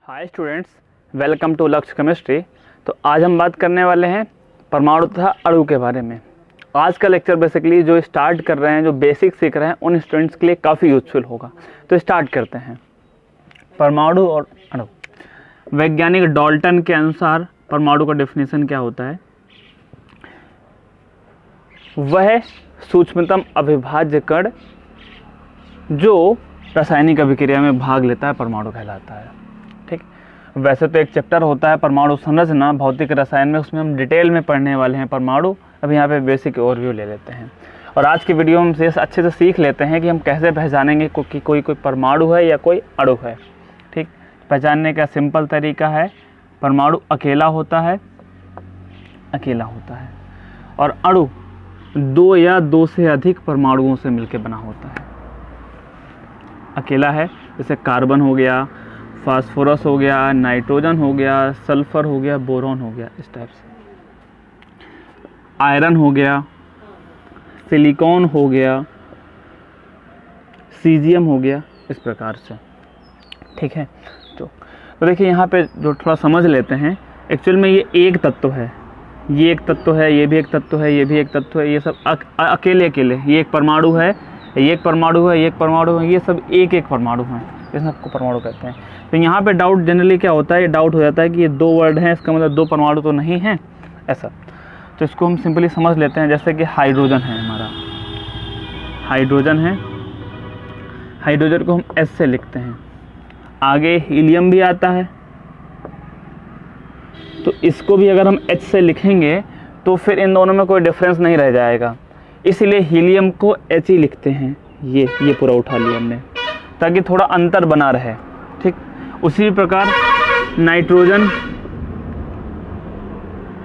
Hi students, welcome to लक्ष्य chemistry. तो आज हम बात करने वाले हैं परमाणु तथा अणु के बारे में। आज का लेक्चर बेसिकली जो स्टार्ट कर रहे हैं, जो बेसिक सीख रहे हैं, उन स्टूडेंट्स के लिए काफ़ी यूजफुल होगा। तो स्टार्ट करते हैं। परमाणु और अणु। वैज्ञानिक डाल्टन के अनुसार परमाणु का डेफिनेशन क्या होता है? वह सूक्ष्मतम अविभाज्य कण जो रासायनिक अभिक्रिया में भाग लेता है परमाणु कहलाता है। ठीक, वैसे तो एक चैप्टर होता है परमाणु संरचना भौतिक रसायन में, उसमें हम डिटेल में पढ़ने वाले हैं परमाणु। अभी यहाँ पे बेसिक ओवरव्यू ले लेते हैं और आज की वीडियो में से अच्छे से सीख लेते हैं कि हम कैसे पहचानेंगे कि कोई परमाणु है या कोई अणु है। ठीक, पहचानने का सिंपल तरीका है, परमाणु अकेला होता है और अणु दो या दो से अधिक परमाणुओं से मिलकर बना होता है। अकेला है जैसे कार्बन हो गया, फास्फोरस हो गया, नाइट्रोजन हो गया, सल्फर हो गया, बोरॉन हो गया, इस टाइप से। आयरन हो गया, सिलिकॉन हो गया, सीजियम हो गया, इस प्रकार से। ठीक है, तो देखिए यहाँ पे जो थोड़ा समझ लेते हैं, एक्चुअल में ये एक तत्व है, ये एक तत्व है, ये भी एक तत्व है, ये भी एक तत्व है, ये सब अकेले ये एक परमाणु है, ये एक परमाणु है, ये एक परमाणु है, ये सब एक एक परमाणु हैं, इस सबको परमाणु कहते हैं। तो यहाँ पे डाउट जनरली क्या होता है, ये डाउट हो जाता है कि ये दो वर्ड हैं, इसका मतलब दो परमाणु तो नहीं है ऐसा। तो इसको हम सिंपली समझ लेते हैं, जैसे कि हाइड्रोजन है हमारा, हाइड्रोजन है, हाइड्रोजन को हम एच से लिखते हैं। आगे हीलियम भी आता है, तो इसको भी अगर हम एच से लिखेंगे तो फिर इन दोनों में कोई डिफरेंस नहीं रह जाएगा, इसलिए हीलियम को एच ही लिखते हैं। ये पूरा उठा लिया हमने ताकि थोड़ा अंतर बना रहे। ठीक, उसी प्रकार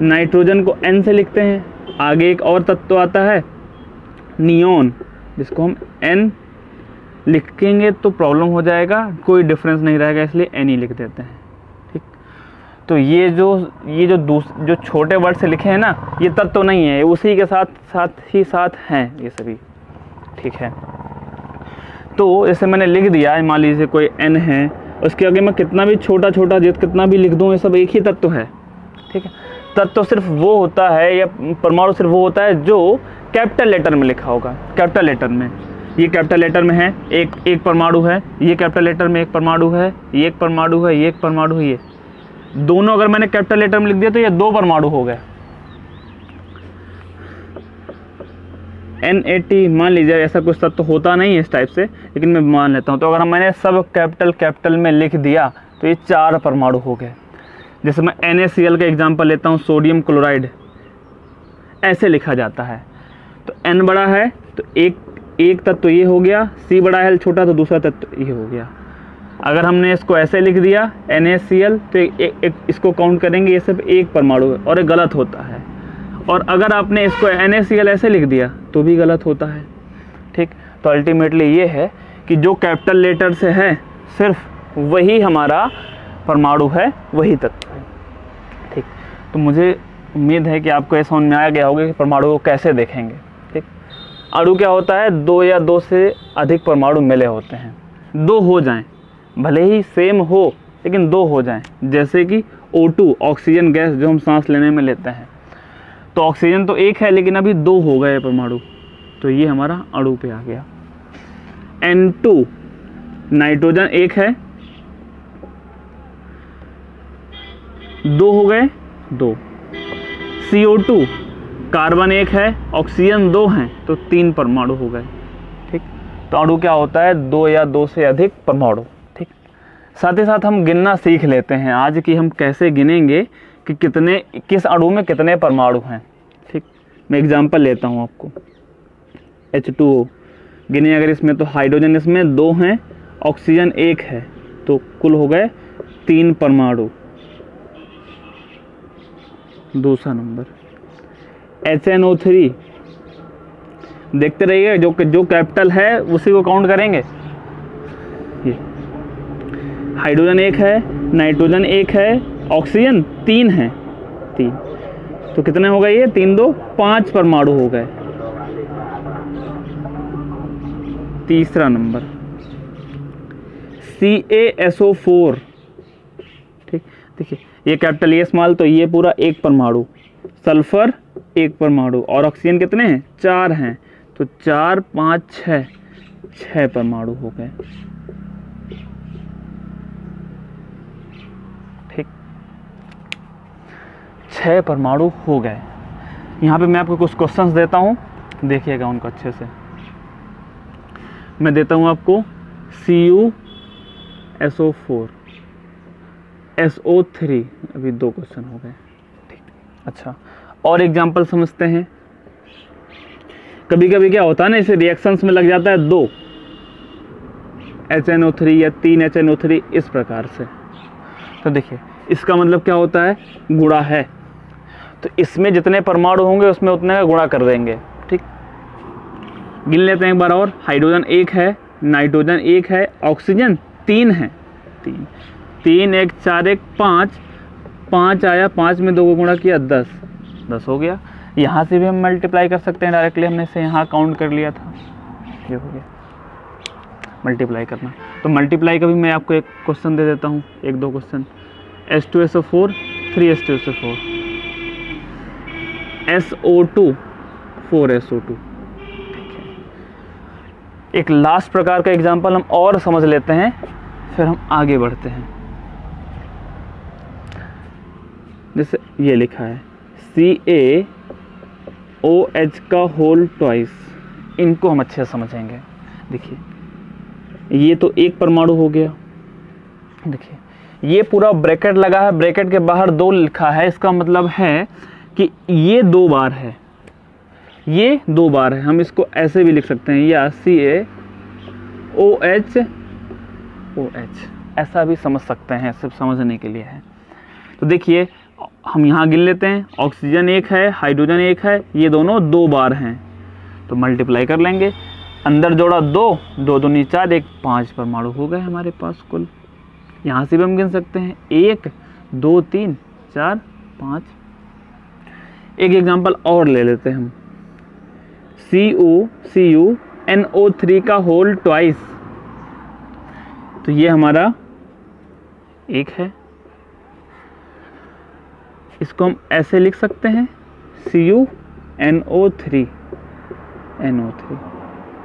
नाइट्रोजन को एन से लिखते हैं। आगे एक और तत्व आता है नियोन, जिसको हम एन लिखेंगे तो प्रॉब्लम हो जाएगा, कोई डिफरेंस नहीं रहेगा, इसलिए एन ही लिख देते हैं। ठीक, तो ये जो छोटे वर्ड से लिखे हैं ना, ये तत्व नहीं है, उसी के साथ हैं ये सभी। ठीक है, तो जैसे मैंने लिख दिया, मान लीजिए कोई एन है, उसके आगे मैं कितना भी छोटा कितना भी लिख दूँ, ये सब एक ही तत्व है। ठीक है, तत्व सिर्फ वो होता है या परमाणु सिर्फ वो होता है जो कैपिटल लेटर में लिखा होगा। कैपिटल लेटर में, ये कैपिटल लेटर में है, एक परमाणु है, ये कैपिटल लेटर में एक परमाणु है, ये एक परमाणु है, ये एक परमाणु है, ये दोनों अगर मैंने कैपिटल लेटर में लिख दिया तो ये दो परमाणु हो गए। NAT मान लीजिए, ऐसा कुछ तत्व होता नहीं है इस टाइप से, लेकिन मैं मान लेता हूँ। तो अगर मैंने सब कैपिटल में लिख दिया तो ये चार परमाणु हो गए। जैसे मैं NaCl का एग्जांपल लेता हूँ, सोडियम क्लोराइड, ऐसे लिखा जाता है। तो N बड़ा है तो एक तत्व ये हो गया, C बड़ा है, L छोटा तो दूसरा तत्व ये हो गया। अगर हमने इसको ऐसे लिख दिया NaCl तो इसको काउंट करेंगे, ये सब एक परमाणु है और ये गलत होता है। और अगर आपने इसको NaCl ऐसे लिख दिया तो भी गलत होता है। ठीक, तो अल्टीमेटली ये है कि जो कैपिटल लेटर से है सिर्फ वही हमारा परमाणु है, वही तत्व है। ठीक, तो मुझे उम्मीद है कि आपको ये समझ में आ गया होगा कि परमाणु को कैसे देखेंगे। ठीक, अणु क्या होता है, दो या दो से अधिक परमाणु मिले होते हैं। दो हो जाएं, भले ही सेम हो लेकिन दो हो जाएं, जैसे कि O2 ऑक्सीजन गैस जो हम सांस लेने में लेते हैं। तो ऑक्सीजन तो एक है लेकिन अभी दो हो गए परमाणु, तो ये हमारा अणु पे आ गया। N2 नाइट्रोजन एक है, दो हो गए, दो। CO2 कार्बन एक है, ऑक्सीजन दो हैं, तो तीन परमाणु हो गए। ठीक, तो अणु क्या होता है, दो या दो से अधिक परमाणु। ठीक, साथ ही साथ हम गिनना सीख लेते हैं आज कि हम कैसे गिनेंगे कि किस अणु में कितने परमाणु हैं। ठीक, मैं एग्जांपल लेता हूँ आपको, H2O गिने अगर इसमें, तो हाइड्रोजन इसमें दो हैं, ऑक्सीजन एक है, तो कुल हो गए तीन परमाणु। दूसरा नंबर HNO3, देखते रहिए, जो कैपिटल है उसी को काउंट करेंगे। ये हाइड्रोजन एक है, नाइट्रोजन एक है, ऑक्सीजन तीन है, तीन, तो कितने हो गए ये, तीन दो पांच परमाणु हो गए। तीसरा नंबर CaSO4, ठीक, देखिए ये कैपिटल ये स्मॉल, तो ये पूरा एक परमाणु, सल्फर एक परमाणु, और ऑक्सीजन कितने हैं 4 हैं, तो 4 5 6 परमाणु हो गए। ठीक, 6 परमाणु हो गए। यहाँ पे मैं आपको कुछ क्वेश्चंस देता हूँ, देखिएगा उनको अच्छे से। मैं देता हूँ आपको CuSO4 SO3, अभी 2 क्वेश्चन हो गए। ठीक, अच्छा और एग्जांपल समझते हैं। कभी कभी क्या होता है ना, इसे रिएक्शंस में लग जाता है 2 HNO3 या 3 HNO3 इस प्रकार से। तो देखिए इसका मतलब क्या होता है, गुणा है, तो इसमें जितने परमाणु होंगे उसमें उतने का गुणा कर देंगे। ठीक, गिन लेते हैं एक बार और। हाइड्रोजन 1 है, नाइट्रोजन 1 है, ऑक्सीजन 3 है, 3 1 4 1 5 आया, 5 में 2 को गुणा किया 10 हो गया। यहाँ से भी हम मल्टीप्लाई कर सकते हैं डायरेक्टली, हमने इसे यहाँ काउंट कर लिया था, ये हो गया मल्टीप्लाई करना। तो मल्टीप्लाई का भी मैं आपको एक क्वेश्चन दे देता हूँ, 1-2 question. H2SO4 3H2SO4, SO2 4SO2। एक लास्ट प्रकार का एग्जाम्पल हम और समझ लेते हैं, फिर हम आगे बढ़ते हैं। जैसे ये लिखा है CaOH का होल ट्वाइस, इनको हम अच्छे से समझेंगे। देखिए ये तो एक परमाणु हो गया, देखिए ये पूरा ब्रैकेट लगा है, ब्रैकेट के बाहर 2 लिखा है, इसका मतलब है कि ये 2 बार है, ये 2 बार है। हम इसको ऐसे भी लिख सकते हैं, या CaOH ऐसा भी समझ सकते हैं, सिर्फ समझने के लिए है। तो देखिए हम यहाँ गिन लेते हैं, ऑक्सीजन 1 है, हाइड्रोजन 1 है, ये दोनों 2 बार हैं, तो मल्टीप्लाई कर लेंगे। अंदर जोड़ा 2 2 दूनी 4 1 5 परमाणु हो गए हमारे पास कुल। यहाँ से भी हम गिन सकते हैं 1 2 3 4 5। एक एग्जांपल और ले लेते हैं हम, CuNO3 का होल ट्वाइस, तो ये हमारा 1 है, इसको हम ऐसे लिख सकते हैं CuNO3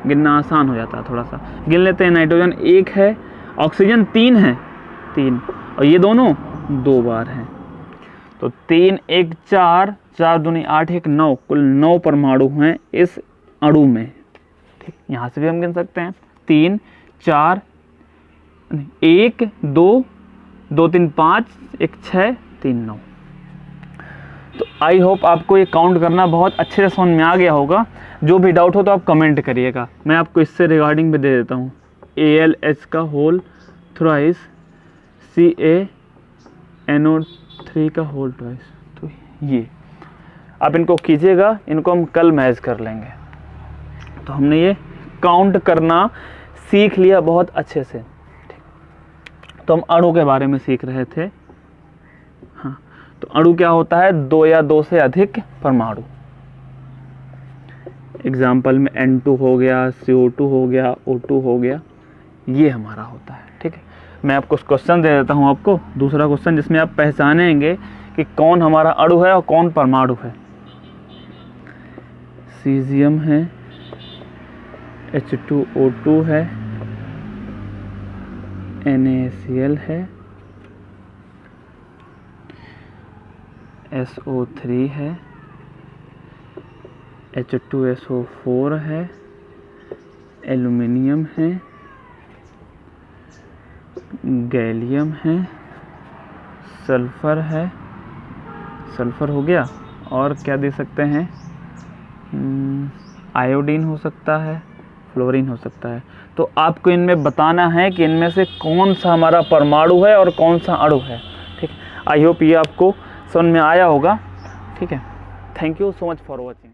गिनना आसान हो जाता है थोड़ा सा। गिन लेते हैं, नाइट्रोजन 1 है, ऑक्सीजन 3 है, 3, और ये दोनों 2 बार हैं, तो 3 1 4 4 दूनी 8 1 9, कुल 9 परमाणु हैं इस अणु में। ठीक, यहाँ से भी हम गिन सकते हैं 3 4 1 2 2 3 5 1 6 3 9। तो आई होप आपको ये काउंट करना बहुत अच्छे से समझ में आ गया होगा। जो भी डाउट हो तो आप कमेंट करिएगा, मैं आपको इससे रिगार्डिंग भी दे देता हूँ। ALH का होल थ्राइस, CaNO3 का होल ट्वाइस, तो ये आप इनको कीजिएगा, इनको हम कल मैच कर लेंगे। तो हमने ये काउंट करना सीख लिया बहुत अच्छे से। तो हम अणु के बारे में सीख रहे थे। हाँ, तो अणु क्या होता है, 2 या 2 से अधिक परमाणु। एग्जाम्पल में N2 हो गया, CO2 हो गया, O2 हो गया, ये हमारा होता है। ठीक है, मैं आपको क्वेश्चन दे देता हूँ आपको, दूसरा क्वेश्चन, जिसमें आप पहचानेंगे कि कौन हमारा अणु है और कौन परमाणु है। सीजियम है, H2O2 है, NaCl है, SO3 है, H2SO4 है, एल्युमिनियम है, गैलियम है, सल्फर है, सल्फर हो गया, और क्या दे सकते हैं, आयोडीन हो सकता है, फ्लोरीन हो सकता है। तो आपको इनमें बताना है कि इनमें से कौन सा हमारा परमाणु है और कौन सा अणु है। ठीक, आई होप ये आपको समझ में आया होगा। ठीक है, thank you so much for watching.